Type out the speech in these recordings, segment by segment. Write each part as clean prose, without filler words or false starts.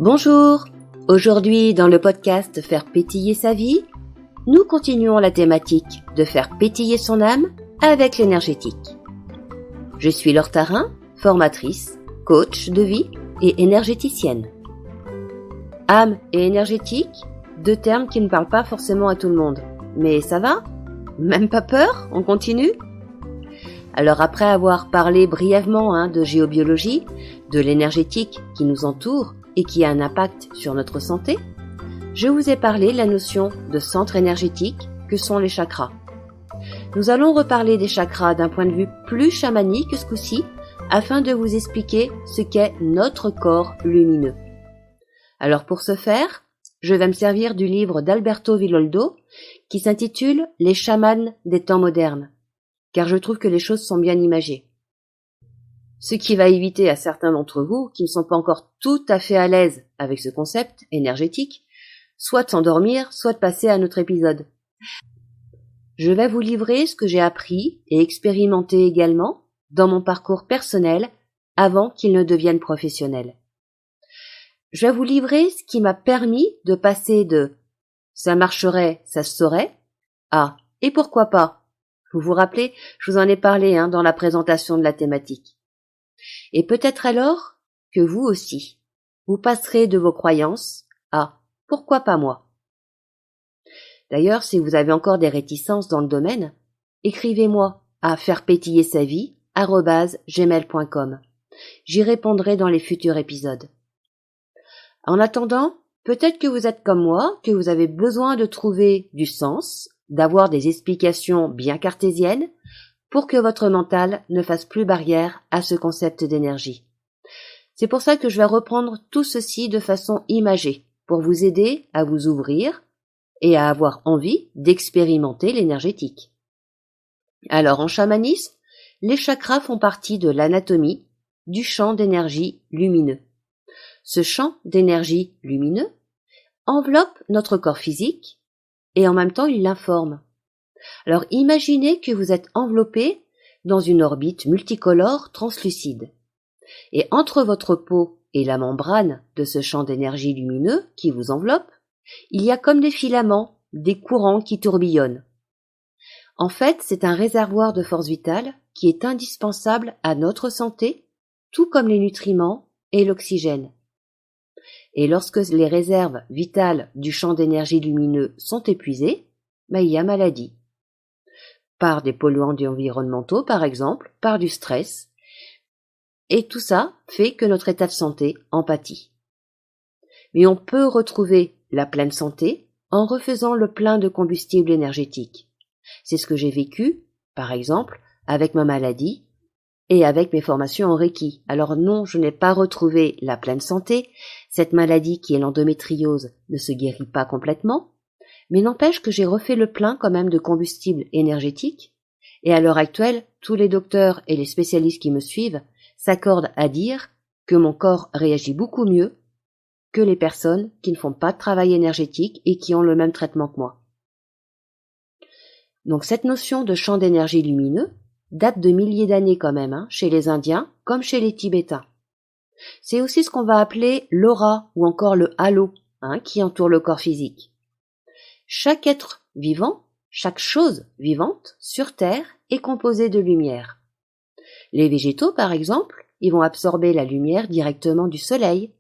Bonjour, aujourd'hui dans le podcast Faire pétiller sa vie, nous continuons la thématique de faire pétiller son âme avec l'énergétique. Je suis Laure Tarin, formatrice, coach de vie et énergéticienne. Âme et énergétique, deux termes qui ne parlent pas forcément à tout le monde. Mais ça va ? Même pas peur ? On continue ? Alors après avoir parlé brièvement de géobiologie, de l'énergétique qui nous entoure et qui a un impact sur notre santé, je vous ai parlé de la notion de centre énergétique que sont les chakras. Nous allons reparler des chakras d'un point de vue plus chamanique ce coup-ci, afin de vous expliquer ce qu'est notre corps lumineux. Alors pour ce faire, je vais me servir du livre d'Alberto Villoldo qui s'intitule « Les chamans des temps modernes », car je trouve que les choses sont bien imagées. Ce qui va éviter à certains d'entre vous qui ne sont pas encore tout à fait à l'aise avec ce concept énergétique, soit de s'endormir, soit de passer à notre épisode. Je vais vous livrer ce que j'ai appris et expérimenté également dans mon parcours personnel avant qu'il ne devienne professionnel. Je vais vous livrer ce qui m'a permis de passer de « ça marcherait, ça se saurait » à « et pourquoi pas ». Vous vous rappelez, je vous en ai parlé dans la présentation de la thématique. Et peut-être alors que vous aussi, vous passerez de vos croyances à « pourquoi pas moi ». D'ailleurs, si vous avez encore des réticences dans le domaine, écrivez-moi à fairepétillersavie@gmail.com. J'y répondrai dans les futurs épisodes. En attendant, peut-être que vous êtes comme moi, que vous avez besoin de trouver du sens, d'avoir des explications bien cartésiennes pour que votre mental ne fasse plus barrière à ce concept d'énergie. C'est pour ça que je vais reprendre tout ceci de façon imagée, pour vous aider à vous ouvrir et à avoir envie d'expérimenter l'énergétique. Alors en chamanisme, les chakras font partie de l'anatomie du champ d'énergie lumineux. Ce champ d'énergie lumineux enveloppe notre corps physique et en même temps il l'informe. Alors imaginez que vous êtes enveloppé dans une orbite multicolore translucide. Et entre votre peau et la membrane de ce champ d'énergie lumineux qui vous enveloppe, il y a comme des filaments, des courants qui tourbillonnent. En fait, c'est un réservoir de force vitale qui est indispensable à notre santé, tout comme les nutriments et l'oxygène. Et lorsque les réserves vitales du champ d'énergie lumineux sont épuisées, il y a maladie. Par des polluants environnementaux, par exemple, par du stress. Et tout ça fait que notre état de santé en pâtit. Mais on peut retrouver la pleine santé en refaisant le plein de combustible énergétique. C'est ce que j'ai vécu, par exemple, avec ma maladie et avec mes formations en Reiki. Alors non, je n'ai pas retrouvé la pleine santé. Cette maladie qui est l'endométriose ne se guérit pas complètement. Mais n'empêche que j'ai refait le plein quand même de combustible énergétique, et à l'heure actuelle, tous les docteurs et les spécialistes qui me suivent s'accordent à dire que mon corps réagit beaucoup mieux que les personnes qui ne font pas de travail énergétique et qui ont le même traitement que moi. Donc cette notion de champ d'énergie lumineux date de milliers d'années quand même, chez les Indiens comme chez les Tibétains. C'est aussi ce qu'on va appeler l'aura ou encore le halo qui entoure le corps physique. Chaque être vivant, chaque chose vivante sur Terre est composée de lumière. Les végétaux, par exemple, ils vont absorber la lumière directement du soleil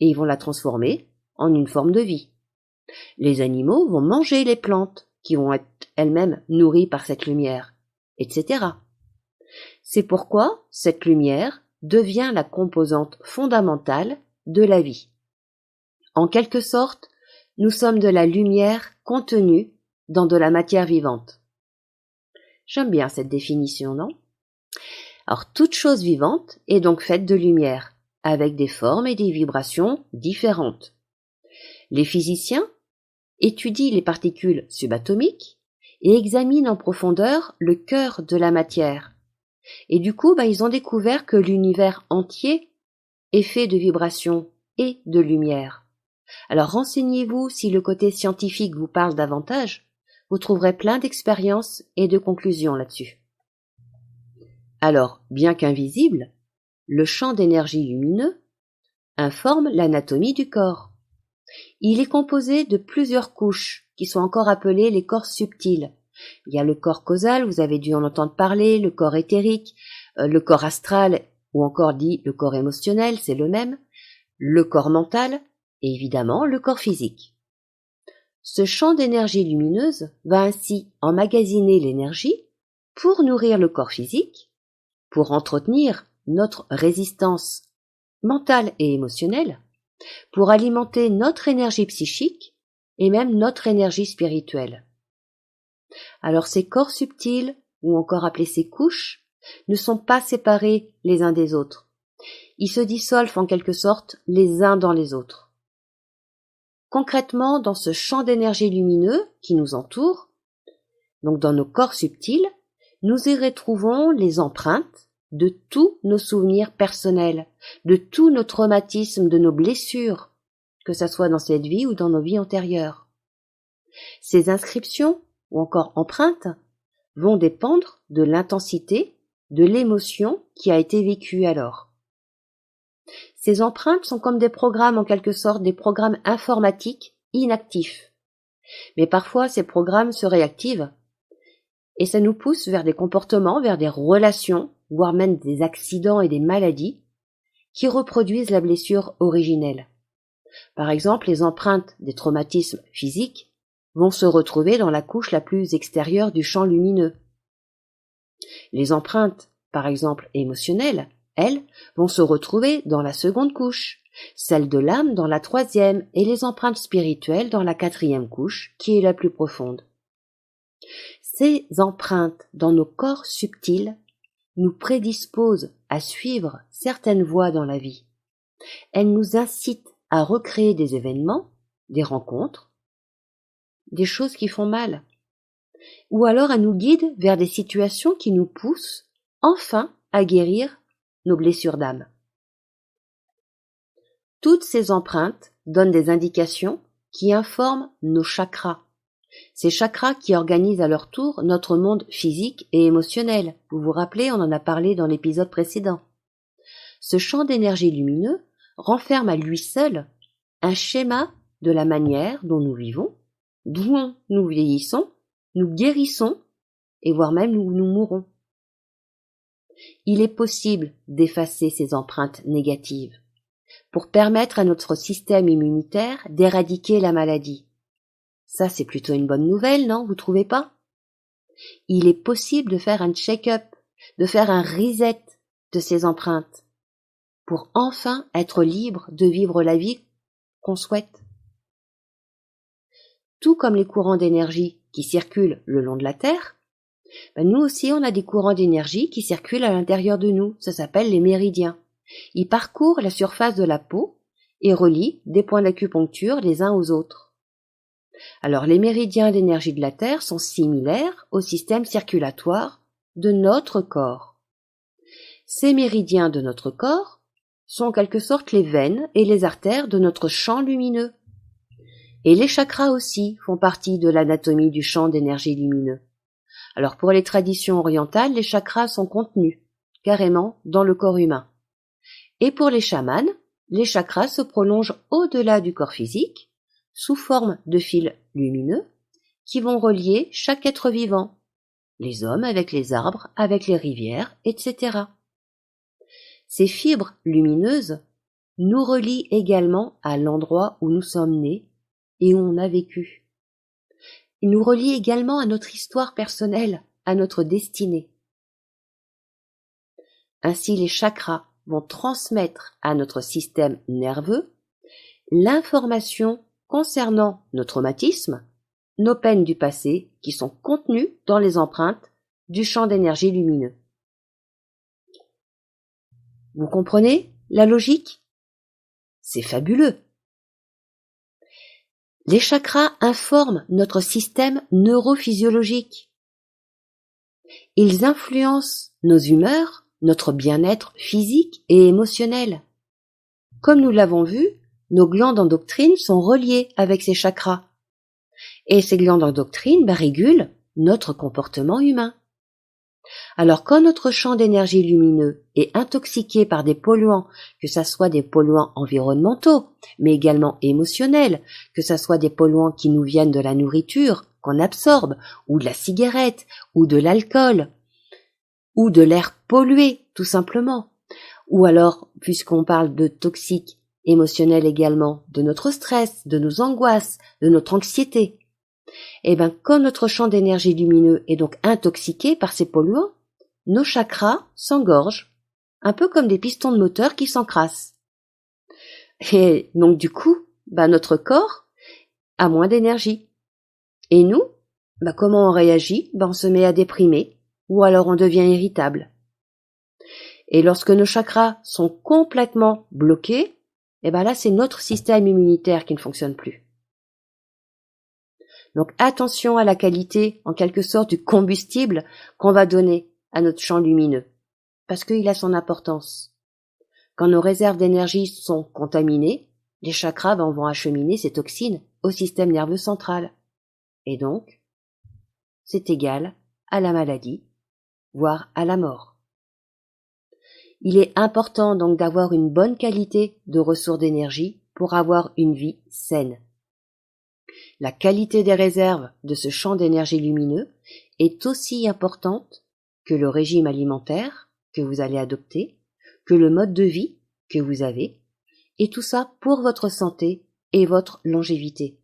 et ils vont la transformer en une forme de vie. Les animaux vont manger les plantes qui vont être elles-mêmes nourries par cette lumière, etc. C'est pourquoi cette lumière devient la composante fondamentale de la vie. En quelque sorte, nous sommes de la lumière contenue dans de la matière vivante. J'aime bien cette définition, non ? Alors, toute chose vivante est donc faite de lumière, avec des formes et des vibrations différentes. Les physiciens étudient les particules subatomiques et examinent en profondeur le cœur de la matière. Et du coup, ils ont découvert que l'univers entier est fait de vibrations et de lumière. Alors renseignez-vous si le côté scientifique vous parle davantage, vous trouverez plein d'expériences et de conclusions là-dessus. Alors, bien qu'invisible, le champ d'énergie lumineux informe l'anatomie du corps. Il est composé de plusieurs couches qui sont encore appelées les corps subtils. Il y a le corps causal, vous avez dû en entendre parler, le corps éthérique, le corps astral ou encore dit le corps émotionnel, c'est le même, le corps mental et évidemment le corps physique. Ce champ d'énergie lumineuse va ainsi emmagasiner l'énergie pour nourrir le corps physique, pour entretenir notre résistance mentale et émotionnelle, pour alimenter notre énergie psychique et même notre énergie spirituelle. Alors ces corps subtils, ou encore appelés ces couches, ne sont pas séparés les uns des autres. Ils se dissolvent en quelque sorte les uns dans les autres. Concrètement, dans ce champ d'énergie lumineux qui nous entoure, donc dans nos corps subtils, nous y retrouvons les empreintes de tous nos souvenirs personnels, de tous nos traumatismes, de nos blessures, que ce soit dans cette vie ou dans nos vies antérieures. Ces inscriptions, ou encore empreintes, vont dépendre de l'intensité, de l'émotion qui a été vécue alors. Ces empreintes sont comme des programmes en quelque sorte, des programmes informatiques inactifs. Mais parfois ces programmes se réactivent et ça nous pousse vers des comportements, vers des relations, voire même des accidents et des maladies qui reproduisent la blessure originelle. Par exemple, les empreintes des traumatismes physiques vont se retrouver dans la couche la plus extérieure du champ lumineux. Les empreintes, par exemple émotionnelles, elles, vont se retrouver dans la seconde couche, celles de l'âme dans la troisième et les empreintes spirituelles dans la quatrième couche, qui est la plus profonde. Ces empreintes dans nos corps subtils nous prédisposent à suivre certaines voies dans la vie. Elles nous incitent à recréer des événements, des rencontres, des choses qui font mal, ou alors elles nous guident vers des situations qui nous poussent enfin à guérir nos blessures d'âme. Toutes ces empreintes donnent des indications qui informent nos chakras. Ces chakras qui organisent à leur tour notre monde physique et émotionnel. Vous vous rappelez, on en a parlé dans l'épisode précédent. Ce champ d'énergie lumineux renferme à lui seul un schéma de la manière dont nous vivons, dont nous vieillissons, nous guérissons et voire même nous mourrons. Il est possible d'effacer ces empreintes négatives pour permettre à notre système immunitaire d'éradiquer la maladie. Ça, c'est plutôt une bonne nouvelle, non? Vous trouvez pas? Il est possible de faire un check-up, de faire un reset de ces empreintes pour enfin être libre de vivre la vie qu'on souhaite. Tout comme les courants d'énergie qui circulent le long de la Terre, nous aussi on a des courants d'énergie qui circulent à l'intérieur de nous, ça s'appelle les méridiens. Ils parcourent la surface de la peau et relient des points d'acupuncture les uns aux autres. Alors les méridiens d'énergie de la Terre sont similaires au système circulatoire de notre corps. Ces méridiens de notre corps sont en quelque sorte les veines et les artères de notre champ lumineux. Et les chakras aussi font partie de l'anatomie du champ d'énergie lumineux. Alors pour les traditions orientales, les chakras sont contenus carrément dans le corps humain. Et pour les chamans, les chakras se prolongent au-delà du corps physique sous forme de fils lumineux qui vont relier chaque être vivant, les hommes avec les arbres, avec les rivières, etc. Ces fibres lumineuses nous relient également à l'endroit où nous sommes nés et où on a vécu. Ils nous relient également à notre histoire personnelle, à notre destinée. Ainsi, les chakras vont transmettre à notre système nerveux l'information concernant nos traumatismes, nos peines du passé qui sont contenues dans les empreintes du champ d'énergie lumineux. Vous comprenez la logique? C'est fabuleux. Les chakras informent notre système neurophysiologique. Ils influencent nos humeurs, notre bien-être physique et émotionnel. Comme nous l'avons vu, nos glandes endocrines sont reliées avec ces chakras. Et ces glandes endocrines régulent notre comportement humain. Alors quand notre champ d'énergie lumineux est intoxiqué par des polluants, que ce soit des polluants environnementaux, mais également émotionnels, que ce soit des polluants qui nous viennent de la nourriture, qu'on absorbe, ou de la cigarette, ou de l'alcool, ou de l'air pollué, tout simplement. Ou alors, puisqu'on parle de toxiques émotionnels également, de notre stress, de nos angoisses, de notre anxiété. Eh bien, quand notre champ d'énergie lumineux est donc intoxiqué par ces polluants, nos chakras s'engorgent, un peu comme des pistons de moteur qui s'encrassent. Et donc du coup, notre corps a moins d'énergie. Et nous, comment on réagit? On se met à déprimer, ou alors on devient irritable. Et lorsque nos chakras sont complètement bloqués, là c'est notre système immunitaire qui ne fonctionne plus. Donc attention à la qualité, en quelque sorte, du combustible qu'on va donner à notre champ lumineux, parce qu'il a son importance. Quand nos réserves d'énergie sont contaminées, les chakras vont acheminer ces toxines au système nerveux central. Et donc, c'est égal à la maladie, voire à la mort. Il est important donc d'avoir une bonne qualité de ressources d'énergie pour avoir une vie saine. La qualité des réserves de ce champ d'énergie lumineux est aussi importante que le régime alimentaire que vous allez adopter, que le mode de vie que vous avez, et tout ça pour votre santé et votre longévité.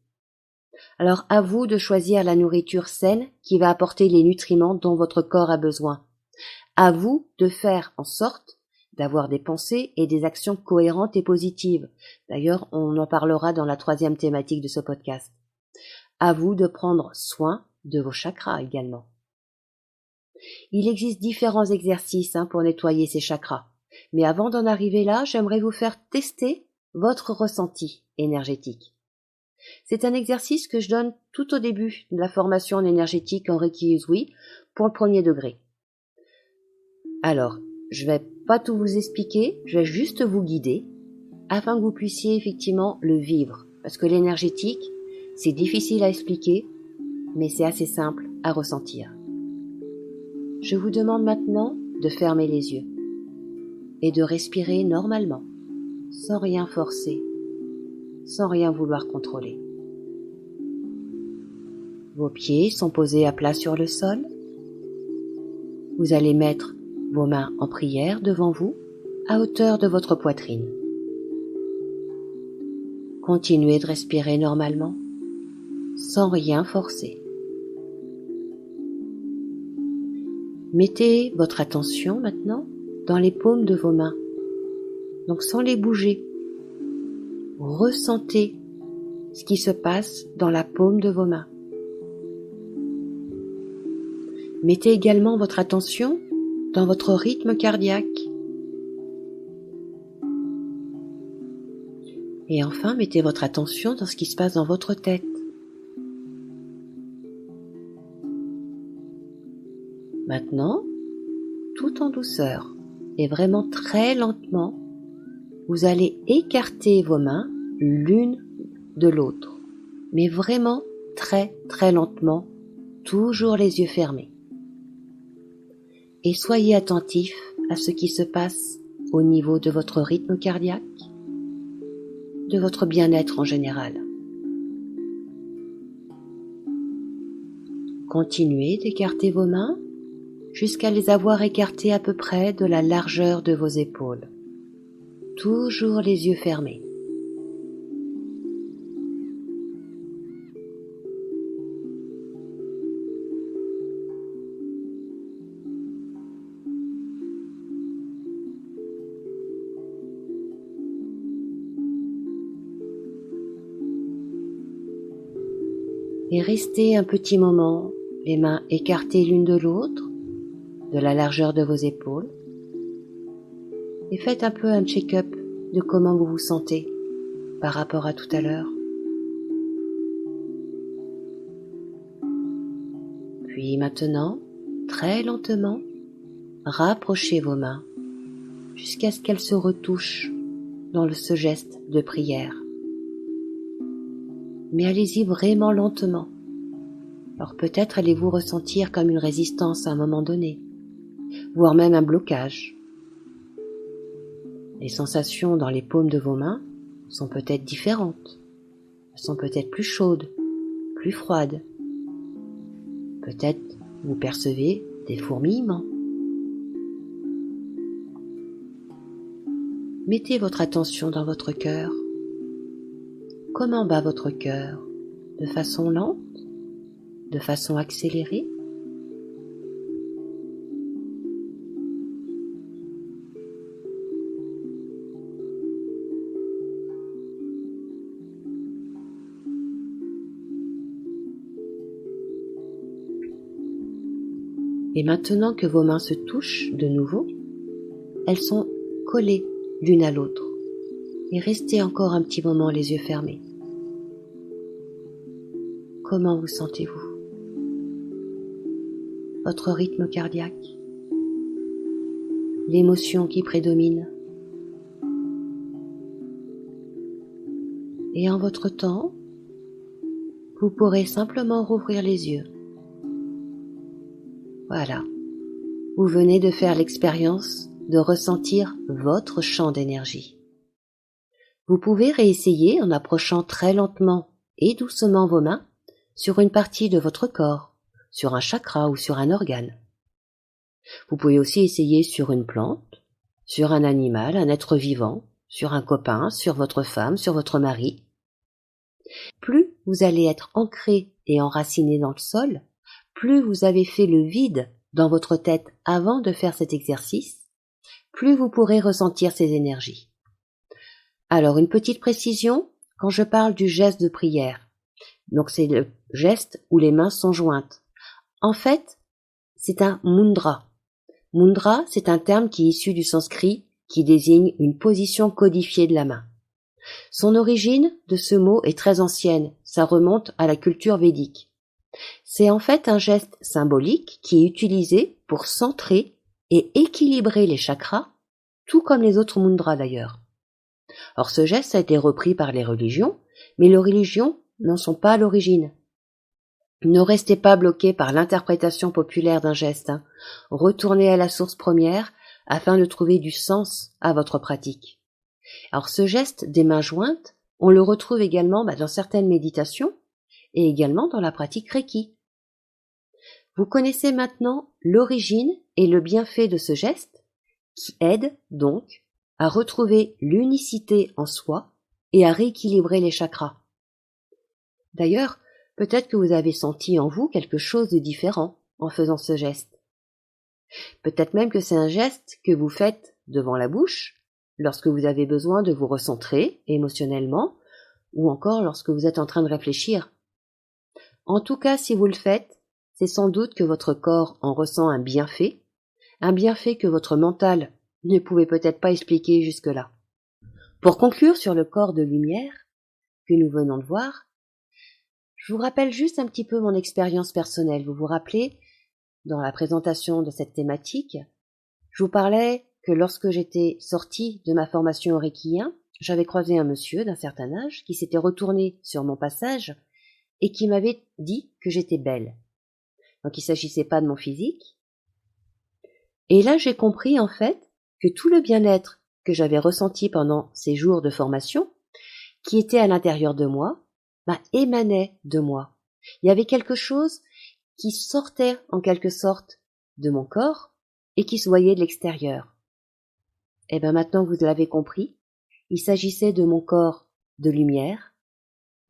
Alors à vous de choisir la nourriture saine qui va apporter les nutriments dont votre corps a besoin. À vous de faire en sorte d'avoir des pensées et des actions cohérentes et positives. D'ailleurs, on en parlera dans la 3e thématique de ce podcast. À vous de prendre soin de vos chakras également. Il existe différents exercices pour nettoyer ces chakras. Mais avant d'en arriver là, j'aimerais vous faire tester votre ressenti énergétique. C'est un exercice que je donne tout au début de la formation en énergétique en Reiki Usui pour le 1er degré. Alors, je vais pas tout vous expliquer, je vais juste vous guider afin que vous puissiez effectivement le vivre. Parce que l'énergétique, c'est difficile à expliquer, mais c'est assez simple à ressentir. Je vous demande maintenant de fermer les yeux et de respirer normalement, sans rien forcer, sans rien vouloir contrôler. Vos pieds sont posés à plat sur le sol. Vous allez mettre vos mains en prière devant vous, à hauteur de votre poitrine. Continuez de respirer normalement, sans rien forcer. Mettez votre attention maintenant dans les paumes de vos mains, donc sans les bouger. Ressentez ce qui se passe dans la paume de vos mains. Mettez également votre attention dans votre rythme cardiaque. Et enfin, mettez votre attention dans ce qui se passe dans votre tête. Maintenant, tout en douceur et vraiment très lentement, vous allez écarter vos mains l'une de l'autre, mais vraiment très très lentement, toujours les yeux fermés. Et soyez attentif à ce qui se passe au niveau de votre rythme cardiaque, de votre bien-être en général. Continuez d'écarter vos mains jusqu'à les avoir écartées à peu près de la largeur de vos épaules. Toujours les yeux fermés. Et restez un petit moment, les mains écartées l'une de l'autre, de la largeur de vos épaules, et faites un peu un check-up de comment vous vous sentez par rapport à tout à l'heure. Puis maintenant, très lentement, rapprochez vos mains jusqu'à ce qu'elles se retouchent dans ce geste de prière. Mais allez-y vraiment lentement. Alors peut-être allez-vous ressentir comme une résistance à un moment donné. voire même un blocage. Les sensations dans les paumes de vos mains sont peut-être différentes. Elles sont peut-être plus chaudes, plus froides. Peut-être vous percevez des fourmillements. Mettez votre attention dans votre cœur. Comment bat votre cœur? De façon lente? De façon accélérée? Et maintenant que vos mains se touchent de nouveau, elles sont collées l'une à l'autre. Et restez encore un petit moment les yeux fermés. Comment vous sentez-vous? Votre rythme cardiaque? L'émotion qui prédomine? Et en votre temps, vous pourrez simplement rouvrir les yeux. Voilà, vous venez de faire l'expérience de ressentir votre champ d'énergie. Vous pouvez réessayer en approchant très lentement et doucement vos mains sur une partie de votre corps, sur un chakra ou sur un organe. Vous pouvez aussi essayer sur une plante, sur un animal, un être vivant, sur un copain, sur votre femme, sur votre mari. Plus vous allez être ancré et enraciné dans le sol, plus vous avez fait le vide dans votre tête avant de faire cet exercice, plus vous pourrez ressentir ces énergies. Alors, une petite précision, quand je parle du geste de prière, donc c'est le geste où les mains sont jointes. En fait, c'est un mudra. Mudra, c'est un terme qui est issu du sanskrit qui désigne une position codifiée de la main. Son origine de ce mot est très ancienne, ça remonte à la culture védique. C'est en fait un geste symbolique qui est utilisé pour centrer et équilibrer les chakras, tout comme les autres mudras d'ailleurs. Or ce geste a été repris par les religions, mais les religions n'en sont pas à l'origine. Ne restez pas bloqués par l'interprétation populaire d'un geste. Retournez à la source première afin de trouver du sens à votre pratique. Alors ce geste des mains jointes, on le retrouve également dans certaines méditations et également dans la pratique Reiki. Vous connaissez maintenant l'origine et le bienfait de ce geste qui aide donc à retrouver l'unicité en soi et à rééquilibrer les chakras. D'ailleurs, peut-être que vous avez senti en vous quelque chose de différent en faisant ce geste. Peut-être même que c'est un geste que vous faites devant la bouche lorsque vous avez besoin de vous recentrer émotionnellement ou encore lorsque vous êtes en train de réfléchir. En tout cas, si vous le faites, c'est sans doute que votre corps en ressent un bienfait que votre mental ne pouvait peut-être pas expliquer jusque-là. Pour conclure sur le corps de lumière que nous venons de voir, je vous rappelle juste un petit peu mon expérience personnelle. Vous vous rappelez, dans la présentation de cette thématique, je vous parlais que lorsque j'étais sortie de ma formation reikien, j'avais croisé un monsieur d'un certain âge qui s'était retourné sur mon passage et qui m'avait dit que j'étais belle. Donc il ne s'agissait pas de mon physique. Et là j'ai compris en fait que tout le bien-être que j'avais ressenti pendant ces jours de formation, qui était à l'intérieur de moi, émanait de moi. Il y avait quelque chose qui sortait en quelque sorte de mon corps et qui se voyait de l'extérieur. Et maintenant vous l'avez compris, il s'agissait de mon corps de lumière,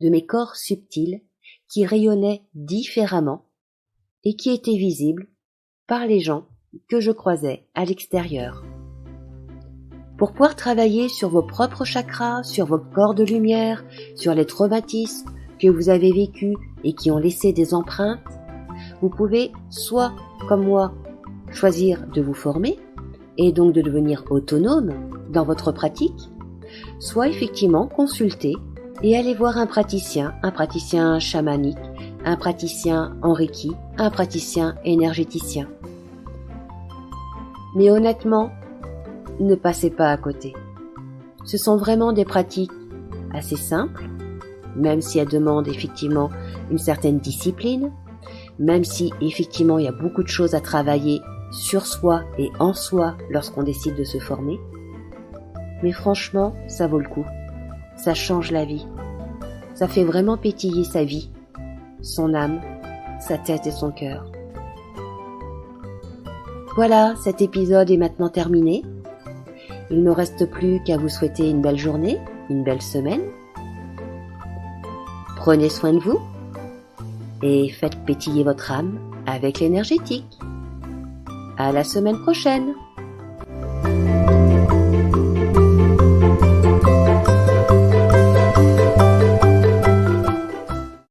de mes corps subtils qui rayonnaient différemment et qui étaient visibles par les gens que je croisais à l'extérieur. Pour pouvoir travailler sur vos propres chakras, sur vos corps de lumière, sur les traumatismes que vous avez vécus et qui ont laissé des empreintes, vous pouvez soit, comme moi, choisir de vous former et donc de devenir autonome dans votre pratique, soit effectivement consulter et aller voir un praticien chamanique, un praticien en Reiki, un praticien énergéticien. Mais honnêtement, ne passez pas à côté. Ce sont vraiment des pratiques assez simples, même si elles demandent effectivement une certaine discipline, même si effectivement il y a beaucoup de choses à travailler sur soi et en soi lorsqu'on décide de se former. Mais franchement, ça vaut le coup. Ça change la vie. Ça fait vraiment pétiller sa vie, son âme, sa tête et son cœur. Voilà, cet épisode est maintenant terminé. Il ne reste plus qu'à vous souhaiter une belle journée, une belle semaine. Prenez soin de vous et faites pétiller votre âme avec l'énergétique. À la semaine prochaine!